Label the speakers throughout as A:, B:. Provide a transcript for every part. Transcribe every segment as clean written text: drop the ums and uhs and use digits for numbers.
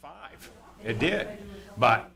A: 5. It did, but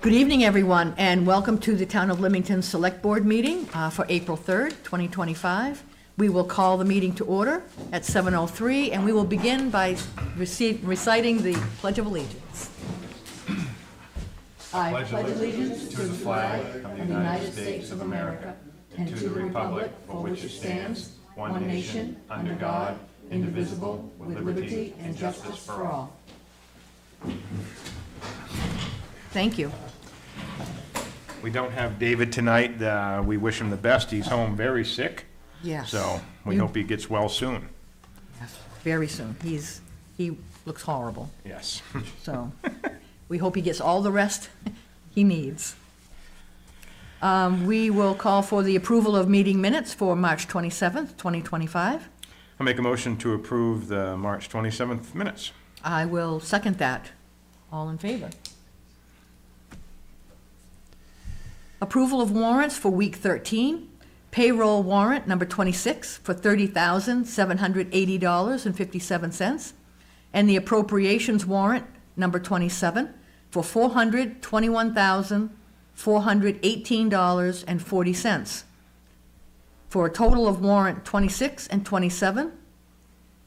B: Good evening, everyone, and welcome to the Town of Limington Select Board meeting for April 3rd, 2025. We will call the meeting to order at 7:03, and we will begin by reciting the Pledge of Allegiance. I pledge allegiance to the flag of the United States of America and to the republic for which it stands, one nation, under God, indivisible, with liberty and justice for all. Thank you.
A: we don't have David tonight. We wish him the best. He's home very sick.
B: Yes.
A: So we hope he gets well soon.
B: Yes, very soon. He looks horrible,
A: Yes.
B: so we hope he gets all the rest he needs. We will call for the approval of meeting minutes for March 27th, 2025.
A: I'll make a motion to approve the March 27th minutes.
B: I will second that. All in favor? Approval of warrants for week 13. Payroll warrant number 26 for $30,780.57. And the appropriations warrant number 27 for $421,418.40. For a total of warrant 26 and 27,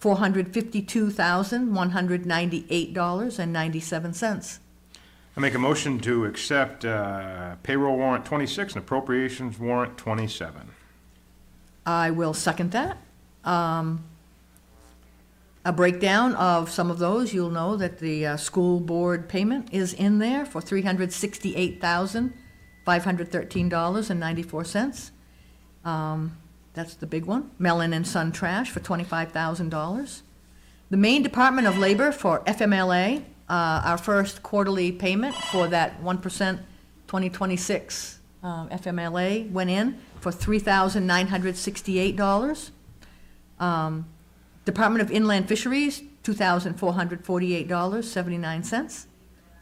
B: $452,198.97.
A: I make a motion to accept payroll warrant 26 and appropriations warrant 27.
B: I will second that. A breakdown of some of those, you'll know that the school board payment is in there for $368,513.94. That's the big one. Mellon and Son Trash for $25,000. The Maine Department of Labor for FMLA, our first quarterly payment for that 1% 2026 FMLA went in for $3,968. Department of Inland Fisheries, $2,448.79.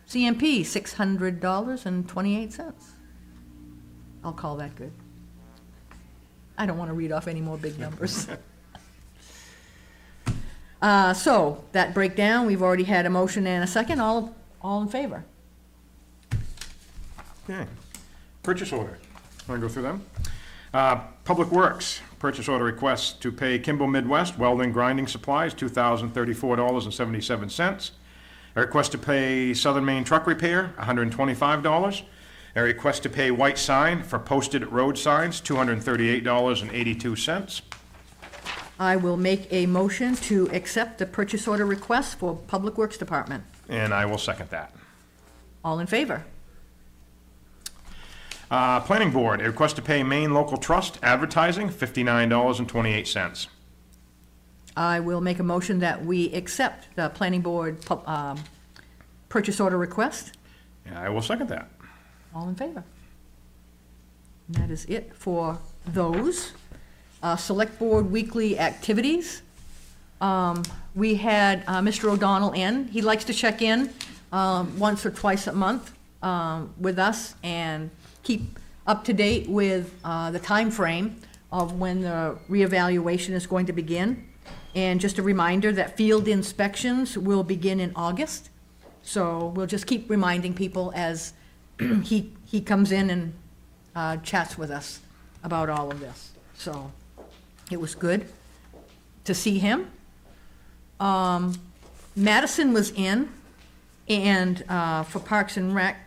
B: CMP, $600.28. I'll call that good. I don't want to read off any more big numbers. So, that breakdown, we've already had a motion and a second. All in favor?
A: Okay. Purchase order. Want to go through them? Public Works, purchase order request to pay Kimball Midwest Welding Grinding Supplies, $2,034.77. A request to pay Southern Maine Truck Repair, $125. A request to pay White Sign for posted road signs, $238.82.
B: I will make a motion to accept the purchase order request for Public Works Department.
A: And I will second that.
B: All in favor?
A: Planning Board, a request to pay Maine Local Trust Advertising, $59.28.
B: I will make a motion that we accept the planning board purchase order request.
A: And I will second that.
B: All in favor? And that is it for those. Select Board weekly activities. We had Mr. O'Donnell in. He likes to check in once or twice a month with us and keep up to date with the time frame of when the reevaluation is going to begin. And just a reminder that field inspections will begin in August. So we'll just keep reminding people as he comes in and chats with us about all of this. So it was good to see him. Madison was in, and for Parks and Rec.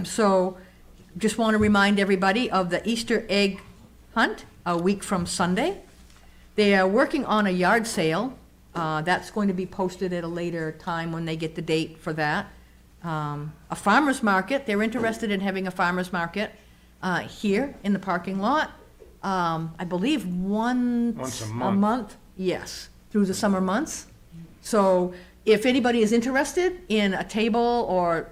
B: So just want to remind everybody of the Easter egg hunt a week from Sunday. They are working on a yard sale. That's going to be posted at a later time when they get the date for that. A farmer's market, they're interested in having a farmer's market here in the parking lot. I believe once
A: a
B: a
A: month.
B: month, yes, through the summer months. So if anybody is interested in a table or,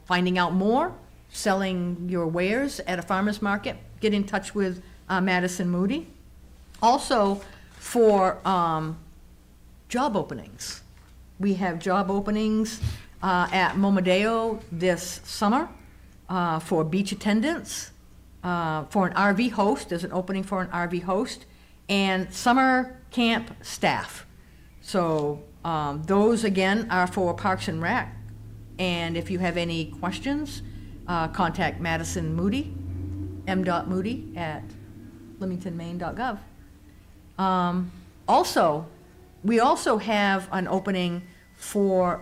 B: finding out more, selling your wares at a farmer's market, get in touch with Madison Moody. Also, for job openings. We have job openings at Momodeo this summer for beach attendants, for an RV host. There's an opening for an RV host, and summer camp staff. So those, again, are for Parks and Rec. And if you have any questions, contact Madison Moody, m.moody@limingtonmaine.gov. We also have an opening for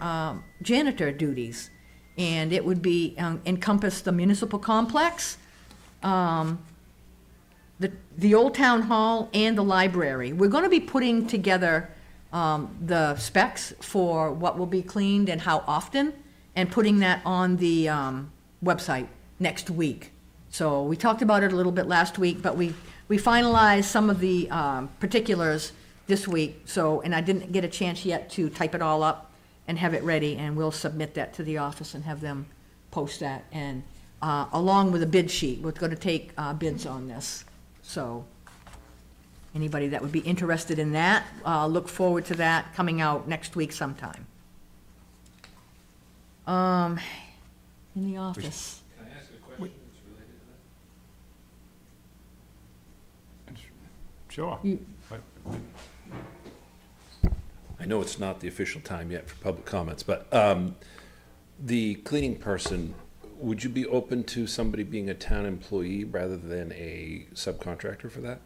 B: janitor duties, and it would be encompass the municipal complex, the Old Town Hall, and the library. We're going to be putting together the specs for what will be cleaned and how often, and putting that on the website next week. So we talked about it a little bit last week, but we finalized some of the particulars this week, and I didn't get a chance yet to type it all up and have it ready, and we'll submit that to the office and have them post that, and along with a bid sheet. We're going to take bids on this. So anybody that would be interested in that, look forward to that coming out next week sometime. In the office.
C: Can I ask a question that's related to that?
A: Sure.
B: You-
C: I know it's not the official time yet for public comments, but the cleaning person, would you be open to somebody being a town employee rather than a subcontractor for that?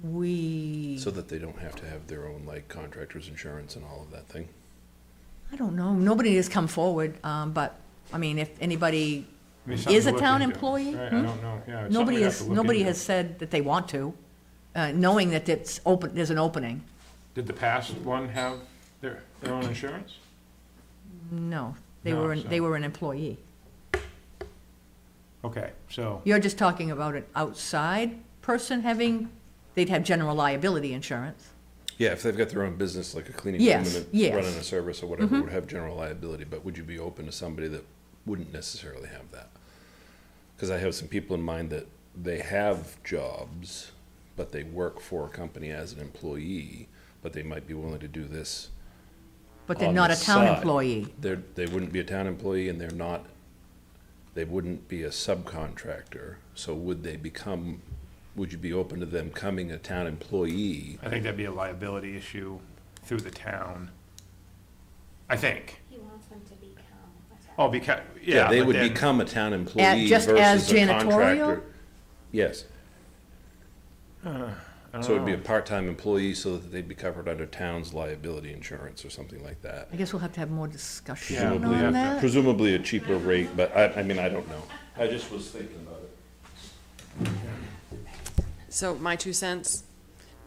C: So that they don't have to have their own, like, contractor's insurance and all of that thing?
B: I don't know. Nobody has come forward, but, I mean, if anybody
A: I mean, something
B: is
A: to
B: a
A: look
B: town
A: into.
B: employee?
A: Right,
B: hmm?
A: I don't know, yeah. it's something we have to look
B: Nobody
A: into.
B: has said that they want to, knowing that it's open, there's an opening.
A: Did the past one have their own insurance?
B: No, they
A: No,
B: were,
A: so-
B: they were an employee.
A: Okay, so,
B: You're just talking about an outside person they'd have general liability insurance.
C: Yeah, if they've got their own business, like a cleaning
B: Yes,
C: firm and
B: yes.
C: running a service or whatever, would have general liability, but would you be open to somebody that wouldn't necessarily have that? Because I have some people in mind that they have jobs, but they work for a company as an employee, but they might be willing to do this.
B: But they're
C: on
B: not
C: the
B: a town
C: side.
B: employee.
C: They wouldn't be a town employee, and they wouldn't be a subcontractor, so would you be open to them becoming a town employee?
A: I think that'd be a liability issue through the town. I think.
D: He wants them to become a town.
A: Oh, yeah.
C: They
A: but
C: would
A: then-
C: become a town employee
B: just as
C: versus a
B: janitorial?
C: contractor. Yes,
A: I don't
C: so it'd be a
A: know.
C: part-time employee so that they'd be covered under town's liability insurance or something like that.
B: I guess we'll have to have more discussion
A: Yeah,
C: Presumably
B: on
C: a-
B: that.
C: Presumably a cheaper rate, but I mean, I don't know. I just was thinking about it.
E: So my 2 cents,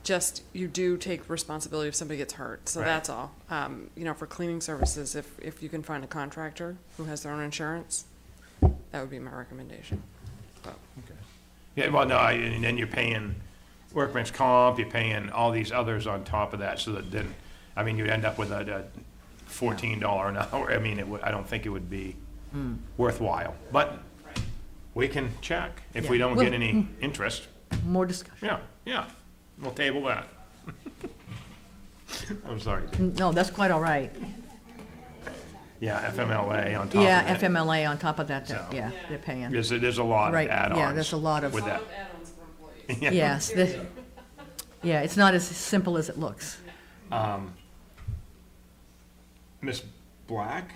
E: just, you do take responsibility if somebody gets hurt, so
A: Right.
E: that's all. For cleaning services, if you can find a contractor who has their own insurance, that would be my recommendation. But
A: Yeah, well, no, and then you're paying workman's comp, you're paying all these others on top of that, so that then, I mean, you'd end up with a $14 an hour. I mean, I don't think it would be worthwhile, but we can check. If we
B: Yeah.
A: don't
B: Well,
A: get any interest,
B: More discussion.
A: yeah, we'll table that. I'm sorry.
B: No, that's quite all right.
A: Yeah, FMLA on top of
B: Yeah,
A: that.
B: FMLA on top of that,
A: So-
B: yeah, they're paying.
A: There's a lot of
B: Right,
A: add-ons.
B: yeah, there's a lot of-
A: with that.
E: Add-ons for employees.
B: Yes, yeah, it's not as simple as it looks.
A: Miss Black?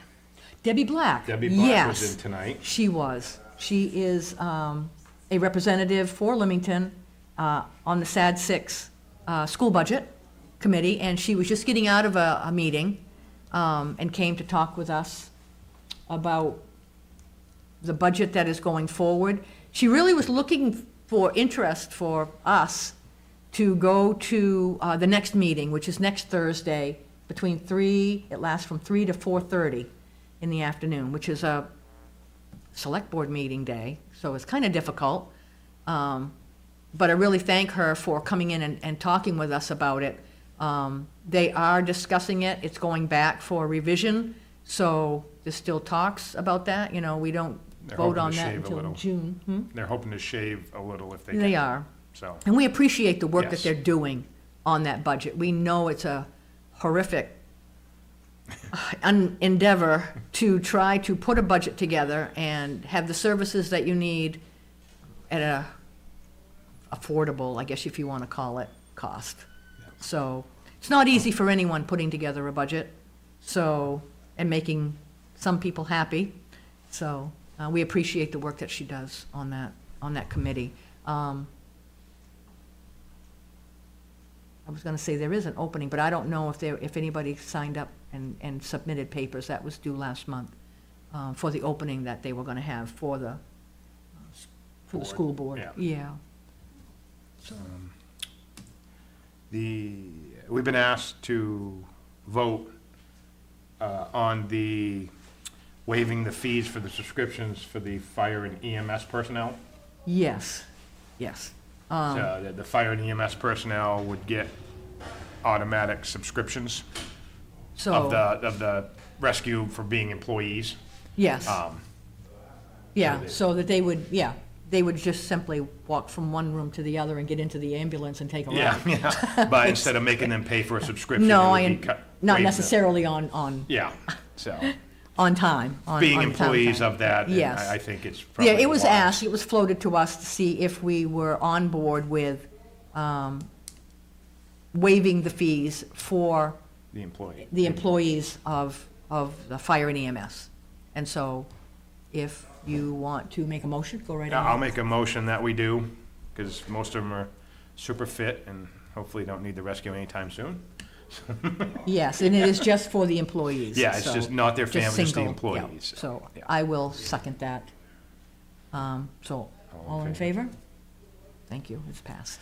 B: Debbie Black.
A: Debbie Black was
B: Yes,
A: in tonight.
B: she was. She is a representative for Limington on the SAD 6 school budget committee, and she was just getting out of a meeting and came to talk with us about the budget that is going forward. She really was looking for interest for us to go to the next meeting, which is next Thursday, between 3, it lasts from 3 to 4:30 in the afternoon, which is a Selectboard meeting day, so it's kind of difficult. But I really thank her for coming in and talking with us about it. They are discussing it, it's going back for revision, so there's still talks about that, we don't
A: They're
B: vote
A: hoping
B: on
A: to
B: that
A: shave a
B: until
A: little.
B: June.
A: They're hoping to shave a little if they can.
B: They are.
A: So,
B: And we appreciate the work that
A: Yes.
B: they're doing on that budget. We know it's a horrific endeavor to try to put a budget together and have the services that you need at a affordable, I guess if you want to call it, cost. So it's not easy for anyone putting together a budget, so, and making some people happy. So we appreciate the work that she does on that committee. I was gonna say there is an opening, but I don't know if anybody signed up and submitted papers. That was due last month, for the opening that they were gonna have for the
A: Board,
B: school board.
A: yeah.
B: Yeah.
A: we've been asked to vote on the waiving the fees for the subscriptions for the fire and EMS personnel.
B: Yes, yes.
A: So the fire and EMS personnel would get automatic subscriptions
B: So,
A: of the rescue for being employees.
B: yes, yeah,
A: they-
B: so that they would just simply walk from one room to the other and get into the ambulance and take a
A: Yeah,
B: ride.
A: yeah, but instead of making them pay for a subscription, it
B: No,
A: would be cut.
B: not
A: waive the-
B: necessarily on
A: Yeah, so,
B: time, on
A: being
B: on town
A: employees
B: time.
A: of that, and
B: Yes.
A: I think it's
B: Yeah,
A: probably
B: it was
A: wise.
B: asked, it was floated to us to see if we were on board with waiving the fees for
A: The employee.
B: the employees of the fire and EMS. And so if you want to make a motion, go right
A: Yeah, I'll
B: ahead.
A: make a motion that we do, because most of them are super fit and hopefully don't need the rescue anytime soon.
B: Yes, and it is just for the employees.
A: Yeah, it's
B: so
A: just not their
B: just
A: families, the
B: single, yeah.
A: employees.
B: So
A: Yeah.
B: I will second that. So, all in favor? Thank you, it's passed.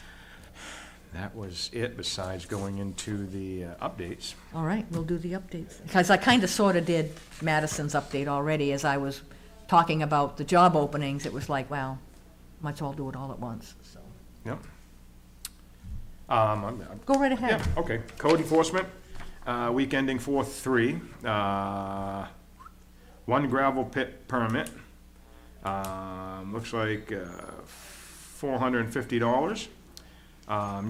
A: That was it, besides going into the updates.
B: All right, we'll do the updates. Because I kind of sort of did Madison's update already as I was talking about the job openings. It was like, well, might as well do it all at once, so.
A: Yep.
B: Go right ahead.
A: Yeah, okay. Code enforcement, week ending 4/3. One gravel pit permit. Looks like $450.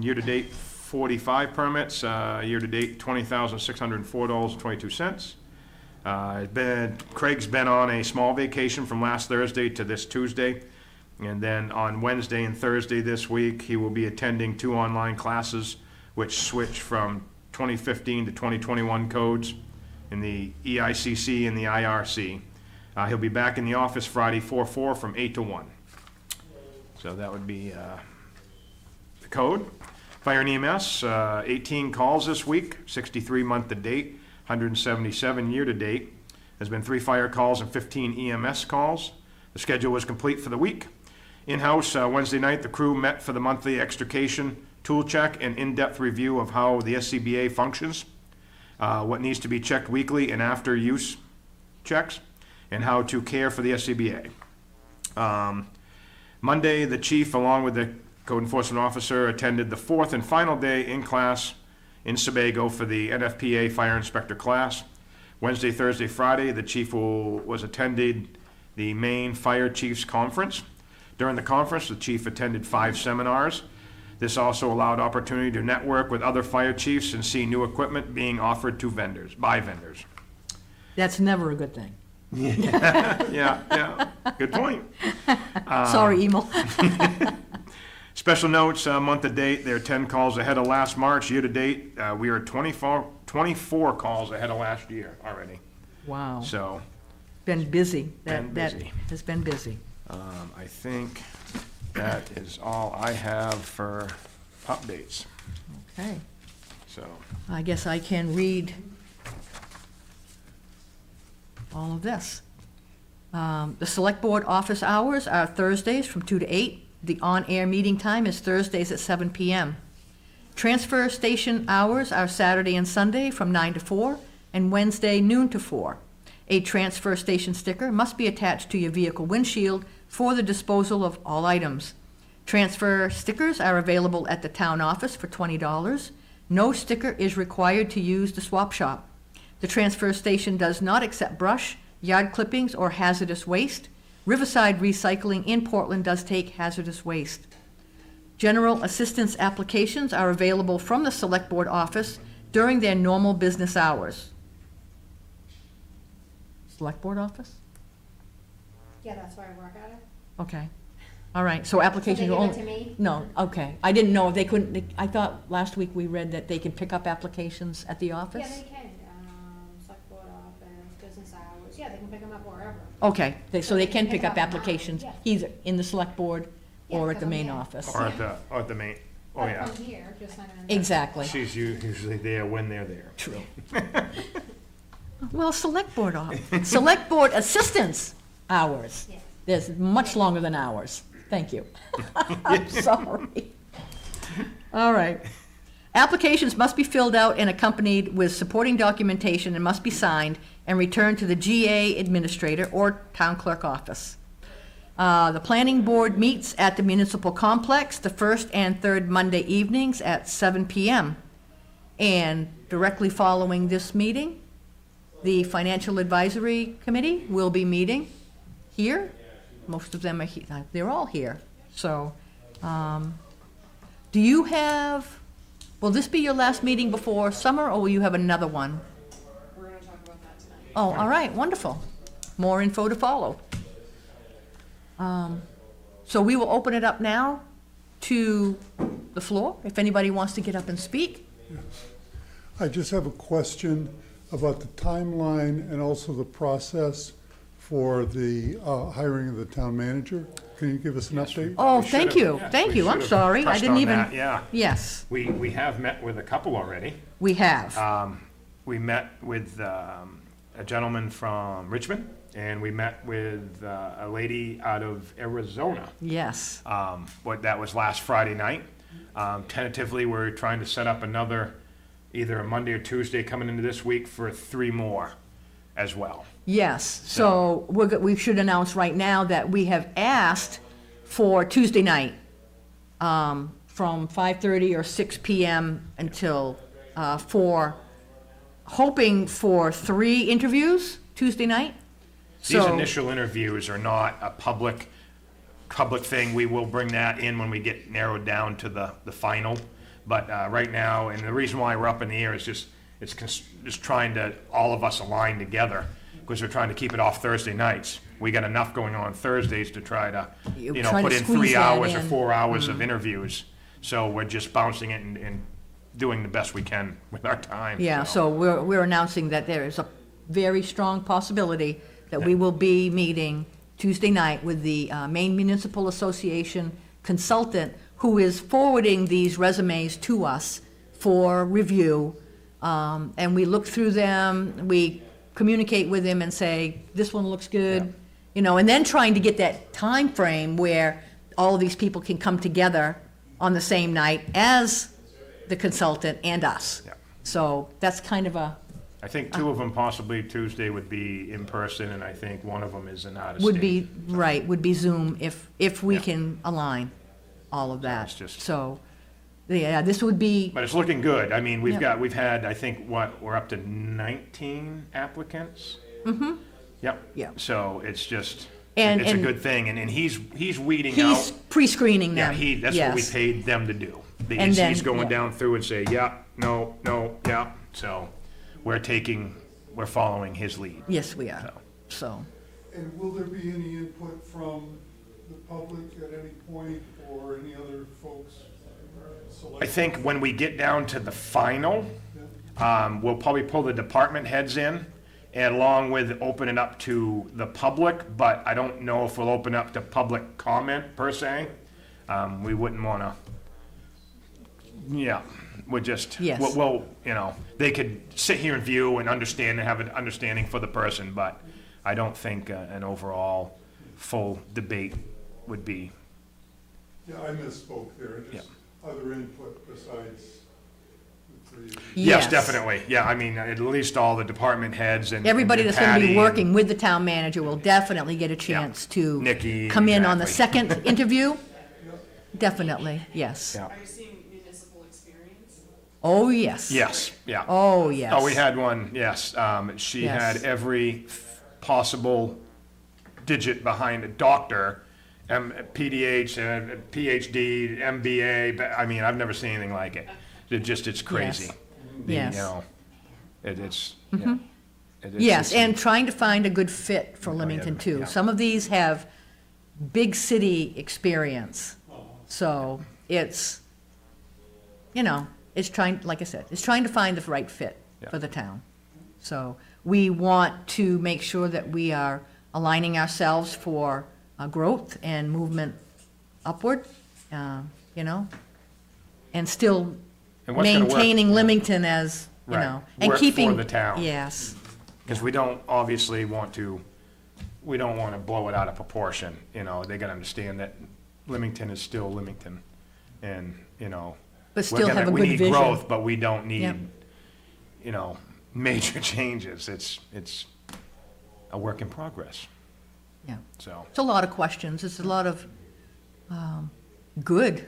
A: Year-to-date, 45 permits. Year-to-date, $20,604.22. Craig's been on a small vacation from last Thursday to this Tuesday. And then on Wednesday and Thursday this week, he will be attending 2 online classes, which switch from 2015 to 2021 codes in the EICC and the IRC. He'll be back in the office Friday, 4/4 from 8 to 1. So that would be the code. Fire and EMS, 18 calls this week, 63 month-to-date, 177 year-to-date. There's been 3 fire calls and 15 EMS calls. The schedule was complete for the week. In-house, Wednesday night, the crew met for the monthly extrication tool check and in-depth review of how the SCBA functions, what needs to be checked weekly and after-use checks, and how to care for the SCBA. Monday, the chief, along with the code enforcement officer, attended the fourth and final day in class in Sebago for the NFPA Fire Inspector class. Wednesday, Thursday, Friday, the chief was attended the Maine Fire Chiefs Conference. During the conference, the chief attended 5 seminars. This also allowed opportunity to network with other fire chiefs and see new equipment being offered to vendors, by vendors.
B: That's never a good thing.
A: Yeah, good point.
B: Sorry, Emil.
A: Special notes, month to date, they're 10 calls ahead of last March. Year to date, we are 24 calls ahead of last year already.
B: Wow,
A: So,
B: been busy.
A: Been
B: That
A: busy.
B: has been busy.
A: I think that is all I have for updates.
B: Okay,
A: So,
B: I guess I can read all of this. The Select Board office hours are Thursdays from 2 to 8. The on-air meeting time is Thursdays at 7 PM. Transfer station hours are Saturday and Sunday from 9 to 4, and Wednesday noon to 4. A transfer station sticker must be attached to your vehicle windshield for the disposal of all items. Transfer stickers are available at the town office for $20. No sticker is required to use the swap shop. The transfer station does not accept brush, yard clippings, or hazardous waste. Riverside Recycling in Portland does take hazardous waste. General assistance applications are available from the Select Board office during their normal business hours. Select Board office?
D: Yeah, that's where I work at it.
B: Okay. All right, so
D: So they
B: applications
D: give
B: are
D: it to
B: only...
D: me?
B: No, okay. I didn't know if they couldn't, I thought last week we read that they can pick up applications at the office?
D: Yeah, they can, select board office, business hours, yeah, they can pick them up wherever.
B: Okay, so they can pick up
D: now,
B: applications
D: yeah.
B: either in the Select Board
D: Yeah,
B: or at the
D: because I'm
B: main
D: here.
B: office.
A: or at the main, oh
D: But
A: yeah.
D: I'm here, just not in.
B: Exactly.
A: She's usually there when they're there.
B: True. Well, Select Board assistance hours.
D: Yeah.
B: There's much longer than hours. Thank you. I'm sorry. All right. Applications must be filled out and accompanied with supporting documentation and must be signed and returned to the GA administrator or town clerk office. The planning board meets at the municipal complex the first and third Monday evenings at 7 PM. And directly following this meeting, the Financial Advisory Committee will be meeting here. Most of them are here, they're all here. So, do you have, will this be your last meeting before summer, or will you have another one?
E: We're gonna talk about that tonight.
B: Oh, all right, wonderful. More info to follow. So we will open it up now to the floor, if anybody wants to get up and speak.
F: I just have a question about the timeline and also the process for the hiring of the town manager. Can you give us an update?
B: Oh,
A: We
B: thank
A: should've-
B: you,
A: yes,
B: thank
A: we
B: you, I'm
A: should've
B: sorry, I
A: touched
B: didn't
A: on
B: even.
A: that, yeah.
B: Yes,
A: We have met with a couple already.
B: we have.
A: We met with a gentleman from Richmond, and we met with a lady out of Arizona.
B: Yes,
A: That was last Friday night. Tentatively, we're trying to set up another, either a Monday or Tuesday coming into this week for 3 more as well.
B: yes. So we should announce right now that we have asked for Tuesday night, from 5:30 or 6 PM until 4, hoping for 3 interviews Tuesday night.
A: These
B: So-
A: initial interviews are not a public thing. We will bring that in when we get narrowed down to the final. But right now, and the reason why we're up in the air is just trying to, all of us align together, because we're trying to keep it off Thursday nights. We got enough going on Thursdays to try to,
B: Try to
A: put in
B: squeeze
A: 3
B: that
A: hours or
B: in.
A: 4 hours of interviews. So we're just bouncing it and doing the best we can with our time.
B: Yeah, so we're announcing that there is a very strong possibility that we will be meeting Tuesday night with the Maine Municipal Association consultant who is forwarding these resumes to us for review. And we look through them, we communicate with him and say, this one looks good, and then trying to get that time frame where all of these people can come together on the same night as the consultant and us.
A: Yeah.
B: So that's kind of a,
A: I think 2 of them possibly Tuesday would be in person, and I think one of them is an out of state.
B: would be Zoom if we
A: Yeah.
B: can align. all of that.
A: it's just-
B: So, yeah, this would be,
A: But it's looking good. I mean,
B: Yep.
A: we've had, I think, we're up to 19 applicants? Mm-hmm. Yep.
B: Yeah.
A: So it's just,
B: And-
A: it's a
B: and-
A: good thing, and he's weeding
B: he's
A: out.
B: pre-screening
A: Yeah,
B: them.
A: that's what we
B: Yes.
A: paid them to do.
B: And
A: He's
B: then-
A: going
B: yeah.
A: down through and say, yeah, no, yeah. So we're following his lead.
B: Yes, we are.
A: So.
B: So,
F: And will there be any input from the public at any point, or any other folks?
A: I think when we get down to the final, we'll probably pull the department heads in, and along with opening up to the public, but I don't know if we'll open up to public comment per se. We wouldn't wanna, yeah, we're just,
B: Yes.
A: we'll, they could sit here and view and understand and have an understanding for the person, but I don't think an overall full debate would be,
F: Yeah, I misspoke there, just other input besides the three of you.
A: yes,
B: yes.
A: definitely, yeah, I mean, at least all the department heads and.
B: Everybody
A: and
B: that's gonna
A: Patty
B: be
A: and-
B: working with the town manager will definitely get a chance to
A: Nikki,
B: come in on the
A: exactly.
B: second interview. Definitely, yes.
A: Yeah.
E: Are you seeing municipal experience?
B: Oh, yes.
A: Yes, yeah.
B: Oh, yes.
A: Oh, we had one, yes. She
B: Yes.
A: had every possible digit behind a doctor, PDH, PhD, MBA, but, I mean, I've never seen anything like it. It's crazy.
B: Yes.
A: The,
B: Yes.
A: It's, yeah. It is-
B: Yes,
A: it's-
B: and trying to find a good fit for Limington too.
A: yeah.
B: Some of these have big city experience. So it's, it's trying, like I said, it's trying to find the right fit
A: Yeah.
B: for the town. So we want to make sure that we are aligning ourselves for growth and movement upward, and still
A: And what's gonna work-
B: maintaining Leamington as,
A: Right.
B: and
A: Work for
B: keeping.
A: the town.
B: Yes,
A: Because we don't obviously want to, we don't want to blow it out of proportion, they gotta understand that Limington is still Limington, and,
B: but still have a
A: we
B: good
A: need
B: vision.
A: growth, but we don't
B: Yep.
A: need, major changes. It's a work in progress,
B: Yeah.
A: so.
B: It's a lot of questions. It's a lot of good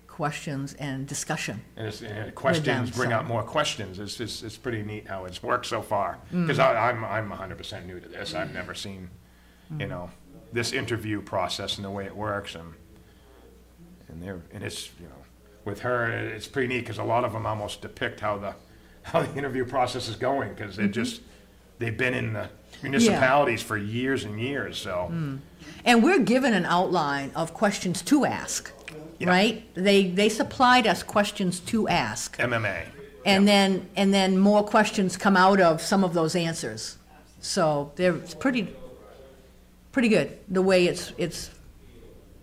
B: questions and discussion.
A: And questions bring
B: so.
A: out more questions. It's pretty neat how it's worked so far.
B: Mm.
A: Because I'm 100% new to this. I've never seen, this interview process and the way it works, and it's, with her, it's pretty neat because a lot of them almost depict how the interview process is going, because
B: Mm-hmm.
A: they've been in the municipalities for years and years, so.
B: Mm. And we're given an outline of questions to ask,
A: Yeah.
B: right? They supplied us questions to ask.
A: MMA.
B: And then more questions come out of some of those answers. So it's pretty good, the way it's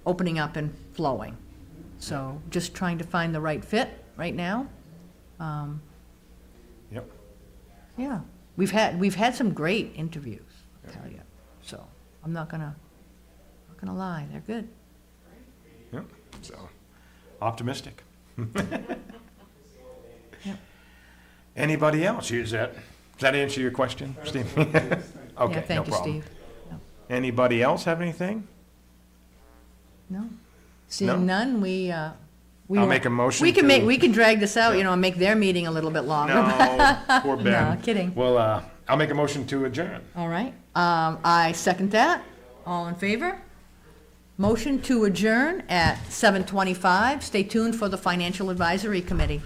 B: opening up and flowing. So just trying to find the right fit right now.
A: Yep.
B: Yeah, we've had some great interviews, I'll tell you. So I'm not gonna lie, they're good.
A: Yep. So, optimistic.
B: Yep.
A: Anybody else? Does that answer your question, Steve? Okay,
B: Yeah,
A: no
B: thank you,
A: problem.
B: Steve.
A: Anybody else have anything?
B: No?
A: No?
B: Seeing none,
A: I'll make a motion
B: We
A: to-
B: can drag this out, and make their meeting a little bit longer.
A: No, poor Ben.
B: No, kidding.
A: Well, I'll make a motion to adjourn.
B: All right, I second that. All in favor? Motion to adjourn at 7:25. Stay tuned for the Financial Advisory Committee.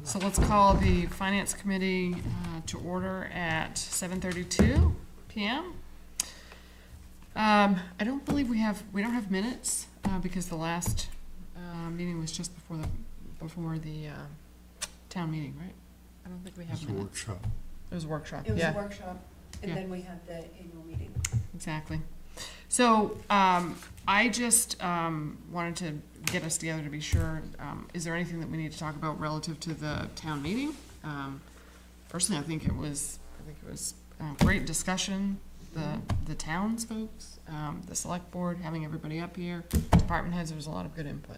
E: So let's call the Finance Committee to order at 7:32 PM. I don't believe we don't have minutes because the last meeting was just before the town meeting, right? I don't think we have
F: It's a
E: minutes.
F: workshop.
E: It was a workshop,
G: It was a
E: yeah,
G: workshop, and
E: Yeah.
G: then we had the annual meeting.
E: exactly. So I just wanted to get us together to be sure, is there anything that we need to talk about relative to the town meeting? Personally, I think it was great discussion, the towns folks, the select board, having everybody up here, department heads, there was a lot of good input.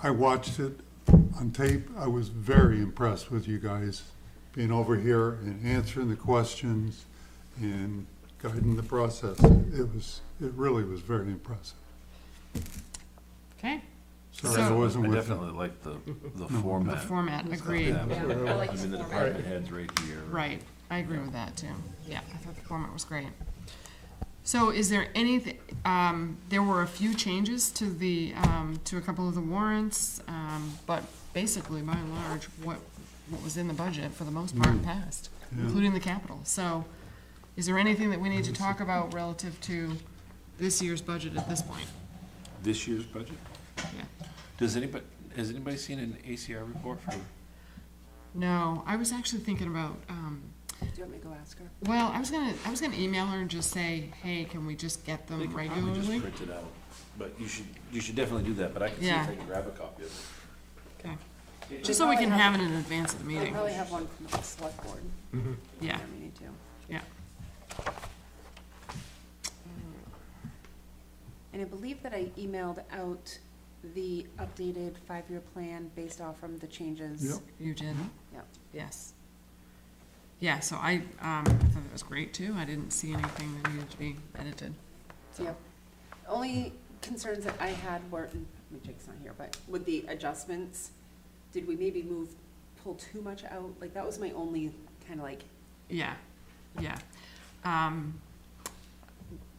F: I watched it on tape. I was very impressed with you guys being over here and answering the questions and guiding the process. It really was very impressive.
E: Okay,
F: Sorry I wasn't
C: I
F: with
C: definitely
F: you.
C: like the
E: the
C: format.
E: format, agreed.
C: Yeah.
G: I like
C: I
G: the
C: mean, the
G: format.
C: department heads right here.
E: Right, I agree with that too. Yeah, I thought the format was great. So is there anything, there were a few changes to to a couple of the warrants, but basically, by and large, what was in the budget, for the most part, passed,
F: Yeah.
E: including the capital. So is there anything that we need to talk about relative to this year's budget at this point?
C: This year's budget?
E: Yeah.
C: Has anybody seen an ACR report for?
E: No, I was actually thinking about,
G: Do you want me to go ask her?
E: well, I was gonna email her and just say, hey, can we just get them
C: They could probably just
E: regularly?
C: print it out, but you should definitely do that, but I can see
E: Yeah.
C: if I can grab a copy of it.
E: Okay. Just so we can have it in advance of the
G: They
E: meeting.
G: probably have one from the select board.
E: Yeah,
G: We need to.
E: yeah.
G: And I believe that I emailed out the updated 5-year plan based off from the changes.
F: Yep.
E: You did?
G: Yep.
E: Yes. Yeah, so I thought it was great too. I didn't see anything that needed to be edited. So,
G: Yep. Only concerns that I had were, Jake's not here, but with the adjustments, did we maybe pull too much out? Like, that was my only kind of like,
E: yeah, yeah.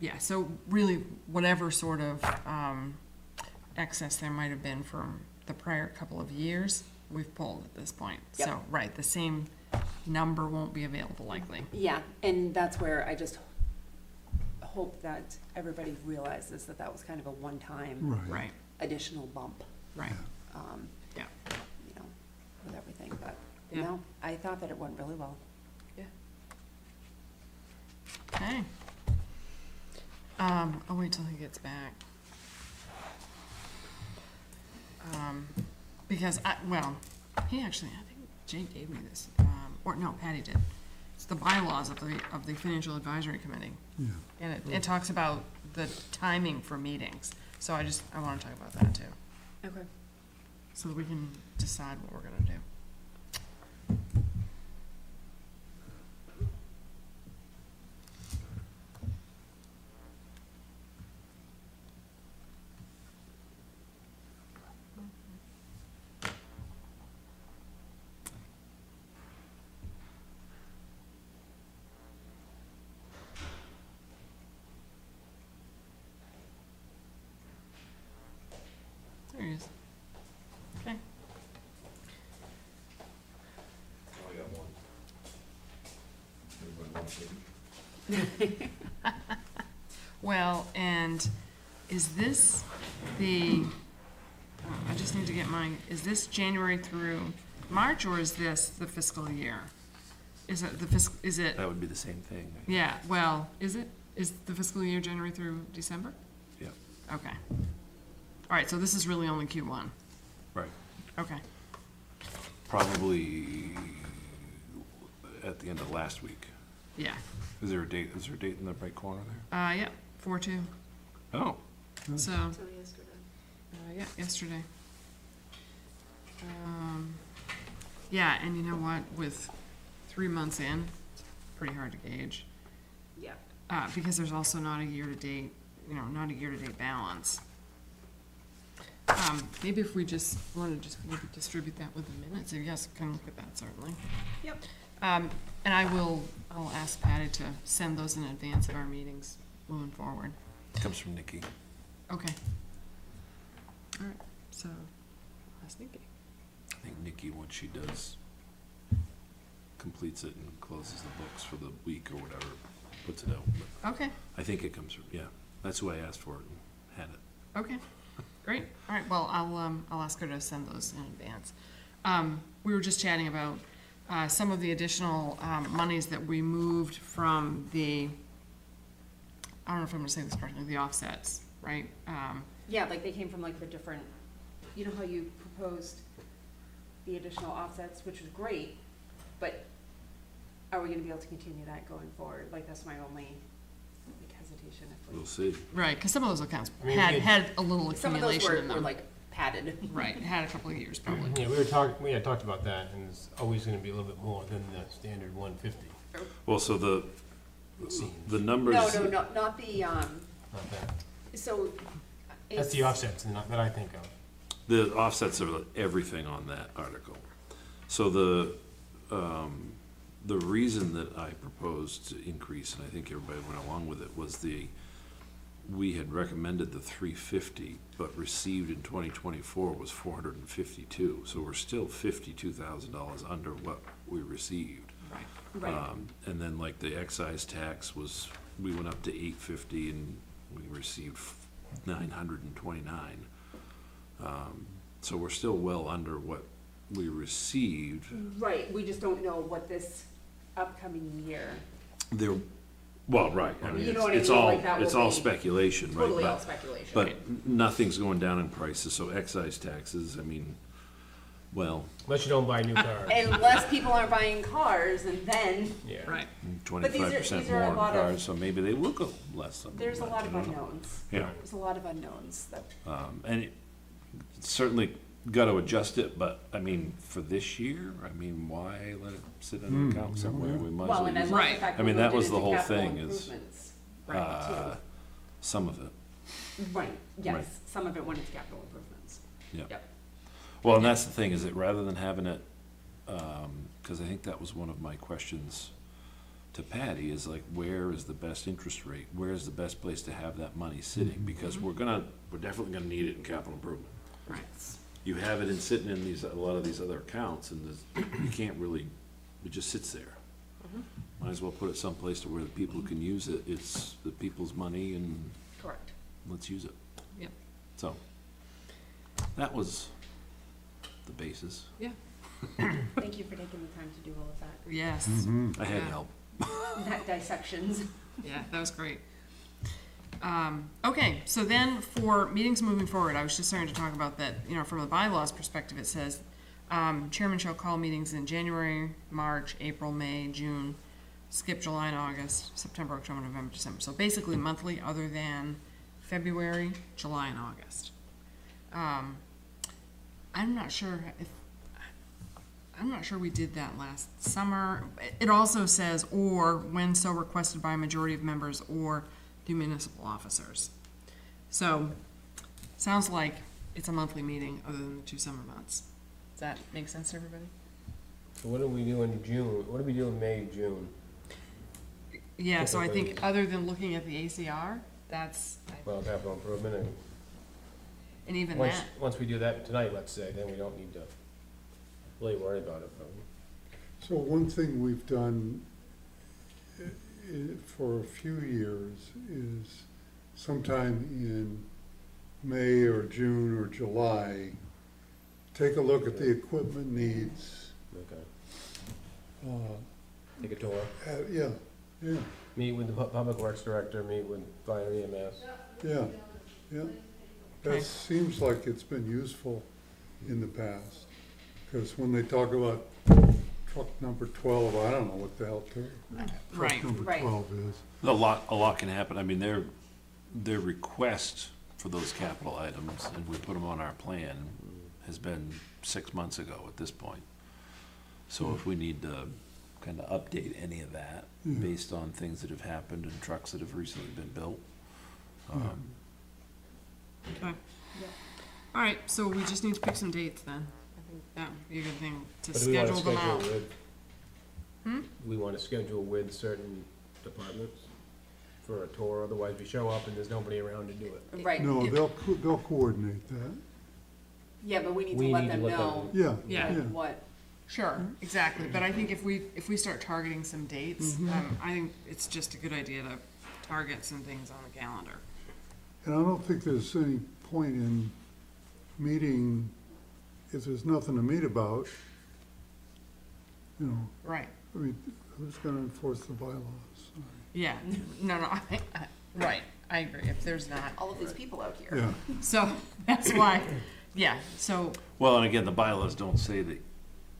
E: Yeah, so really, whatever sort of excess there might have been from the prior couple of years, we've pulled at this point.
G: Yep.
E: So, right, the same number won't be available likely.
G: yeah, and that's where I just hope that everybody realizes that that was kind of a one-time
F: Right.
E: Right,
G: additional bump,
E: right, yeah.
G: you know, with everything, but,
E: Yeah.
G: no, I thought that it went really well.
E: Okay. I'll wait till he gets back. Because he actually, I think Jake gave me this, or no, Patty did. It's the bylaws of the Financial Advisory Committee.
F: Yeah.
E: And it talks about the timing for meetings. So I want to talk about that too,
G: Okay.
E: so that we can decide what we're gonna do. There he is. Okay.
C: I got one. Everybody want a page?
E: Well, and is this the, I just need to get is this January through March, or is this the fiscal year? Is it is it,
C: That would be the same thing.
E: yeah, well, is the fiscal year January through December?
C: Yeah,
E: Okay. All right, so this is really only Q1.
C: right.
E: Okay,
C: Probably at the end of last week.
E: yeah.
C: Is there a date in the right corner there?
E: Yeah, 4/2.
C: Oh,
E: So,
G: So yesterday.
E: yeah, yesterday. Yeah, and you know what, with 3 months in, it's pretty hard to gauge.
G: Yeah.
E: Because there's also not a year-to-date, not a year-to-date balance. Maybe if we just want to maybe distribute that with the minutes, you guys can look at that certainly.
G: Yep.
E: And I'll ask Patty to send those in advance of our meetings moving forward.
C: comes from Nikki.
E: Okay. All right, so, that's Nikki.
C: I think Nikki, once she does, completes it and closes the books for the week or whatever, puts it out. But
E: Okay,
C: I think it comes, yeah, that's who I asked for it and had it.
E: okay, great. All right, well, I'll ask her to send those in advance. We were just chatting about, some of the additional, monies that we moved from the, I don't know if I'm gonna say this correctly, the offsets, right?
G: Yeah, like they came from like the different, you know how you proposed the additional offsets, which was great, but are we gonna be able to continue that going forward? Like, that's my only like hesitation if
C: We'll
G: we.
C: see.
E: Right, because some of those accounts
H: I mean,
E: had a little
G: Some of those
E: accumulation in
G: were
E: them.
G: like padded.
E: Right, had a couple of years probably.
H: Yeah, we had talked about that, and it's always gonna be a little bit more than the standard 150,
C: Well, so
H: it seems.
C: the numbers.
G: No, not the,
H: Not that.
G: so.
H: That's the
G: it's-
H: offsets that I think of.
C: The offsets are everything on that article. So the reason that I proposed to increase, and I think everybody went along with it, was we had recommended the 350, but received in 2024 was 452. So we're still $52,000 under what we received.
E: Right.
G: Right,
C: And then like the excise tax was, we went up to 850 and we received 929. So we're still well under what we received.
G: right, we just don't know what this upcoming year,
C: There, well, right, I mean,
G: You know what I
C: it's
G: mean,
C: all,
G: like that
C: it's
G: will
C: all
G: be
C: speculation, right?
G: totally all
C: But-
G: speculation.
C: But nothing's going down in prices, so excise taxes, I mean, well,
H: Unless you don't buy new cars.
G: Unless people aren't buying cars, and then
H: Yeah.
E: Right.
C: 25%
G: these are a
C: more in
G: lot of-
C: cars, so maybe they will go less. than
G: there's a
C: that,
G: lot of
C: I don't know.
G: unknowns.
C: Yeah,
G: There's a lot of unknowns that,
C: and it certainly got to adjust it, but, I mean, for this year, I mean, why let it sit in an account somewhere? We might as
G: well,
C: well
G: and I
C: use
G: love
C: it.
G: the
E: Right.
G: fact
C: I mean,
G: we
C: that
G: moved it
C: was the
G: into
C: whole
G: capital
C: thing is,
G: improvements,
C: some of it.
G: right, yes,
C: Right.
G: some of it went into capital improvements.
C: Yeah.
G: Yep.
C: Well, and that's the thing, is that rather than having it, because I think that was one of my questions to Patty, is like, where is the best interest rate? Where is the best place to have that money sitting? Because we're definitely gonna need it in capital improvement.
E: Right.
C: You have it sitting in a lot of these other accounts, and you can't really, it just sits there. Might as well put it someplace to where the people can use it, it's the people's money, and
G: Correct.
C: let's use it.
E: Yep.
C: So, that was the basis.
E: Yeah.
G: Thank you for taking the time to do all of that,
E: Yes.
C: I had
E: Yeah.
C: help.
G: that dissections.
E: Yeah, that was great. Okay, so then for meetings moving forward, I was just starting to talk about that, from the bylaws perspective, it says, chairman shall call meetings in January, March, April, May, June, skip July and August, September, October, November, December. So basically monthly, other than February, July, and August. I'm not sure we did that last summer. It also says, or when so requested by a majority of members or the municipal officers. So, sounds like it's a monthly meeting other than the 2 summer months. Does that make sense to everybody?
H: So what do we do in June? What do we do in May, June?
E: Yeah, so I think
H: Typically-
E: other than looking at the ACR, that's,
H: Well, capital improvement, and
E: and even
H: once,
E: that,
H: once we do that tonight, let's say, then we don't need to really worry about it, probably.
F: So one thing we've done for a few years is sometime in May or June or July, take a look at the equipment needs.
H: Okay.
F: uh,
H: Take a tour,
F: Yeah, yeah,
H: meet with the public works director, meet with fire EMS.
F: yeah, yeah.
E: Okay.
F: That seems like it's been useful in the past, because when they talk about truck number 12, I don't know what the hell
E: right,
F: truck number
G: Right.
F: 12 is.
C: A lot can happen. I mean, their request for those capital items, and we put them on our plan, has been 6 months ago at this point. So if we need to kind of update any of that based on things that have happened and trucks that have recently been built.
E: okay. All right, so we just need to pick some dates then. I think that would be a good thing to
H: But do we wanna
E: schedule them out.
H: schedule with? We wanna schedule with certain departments for a tour, otherwise we show up and there's nobody around to do it.
G: Right.
F: No, they'll coordinate that.
G: Yeah, but we need to
H: We
G: let
H: need to
G: them
H: let them-
G: know
F: Yeah,
E: Yeah.
F: yeah.
G: what,
E: Sure, exactly, but I think if we start targeting some dates, I think it's just a good idea to target some things on the calendar.
F: And I don't think there's any point in meeting if there's nothing to meet about. You know,
E: Right,
F: I mean, who's gonna enforce the bylaws?
E: yeah, no, right, I agree, if there's not,
G: all of these people out here.
F: Yeah,
E: so, that's why, yeah, so,
C: Well, and again, the bylaws don't say that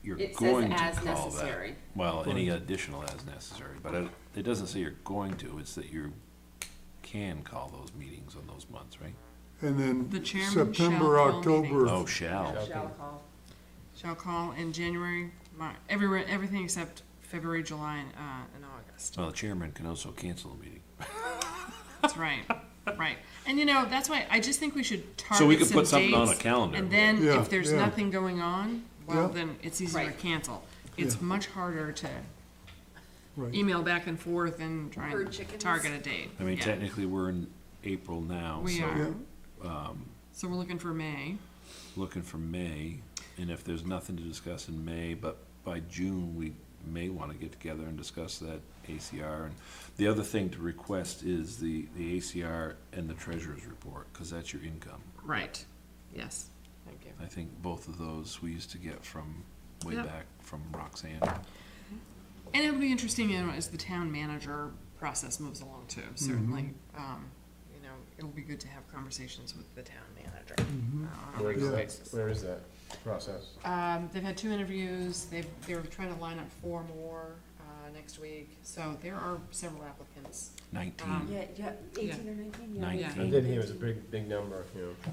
C: you're
G: It says
C: going to
G: as
C: call that.
G: necessary.
C: Well, any additional as necessary, but it doesn't say you're going to, it's that you can call those meetings on those months, right?
F: and then
E: The chairman
F: September,
E: shall call
F: October.
C: Oh, shall.
G: Shall call.
E: shall call in January, everything except February, July, and August.
C: Well, the chairman can also cancel a meeting.
E: That's right, right. And that's why I just think we should
C: So we
E: target
C: could
E: some
C: put something on a
E: dates,
C: calendar.
E: and then
F: Yeah,
E: if there's
F: yeah.
E: nothing going on, well,
F: Yeah.
E: then it's easier to
G: Right.
E: cancel. It's
F: Yeah.
E: much harder to
F: Right.
E: email back and forth and try
G: Herd
E: and
G: chickens.
E: target a date.
C: I mean,
E: Yeah.
C: technically, we're in April now,
E: We
C: so
E: are.
F: Yeah,
E: So we're looking for May.
C: looking for May, and if there's nothing to discuss in May, but by June, we may want to get together and discuss that ACR. And the other thing to request is the ACR and the treasurer's report, because that's your income.
E: Right. Yes. Thank you.
C: I think both of those we used to get from way
E: Yep.
C: back from Roxanne.
E: And it'll be interesting, as the town manager process moves along too, certainly. It'll be good to have conversations with the town manager.
F: Mm-hmm.
E: On a
H: Where
E: regular
H: is
E: basis.
H: that, where is that process?
E: They've had 2 interviews, they're trying to line up 4 more, next week, so there are several applicants.
C: 19.
G: Yeah, 18 or 19, yeah.
C: 19.
H: I did hear it was a big number,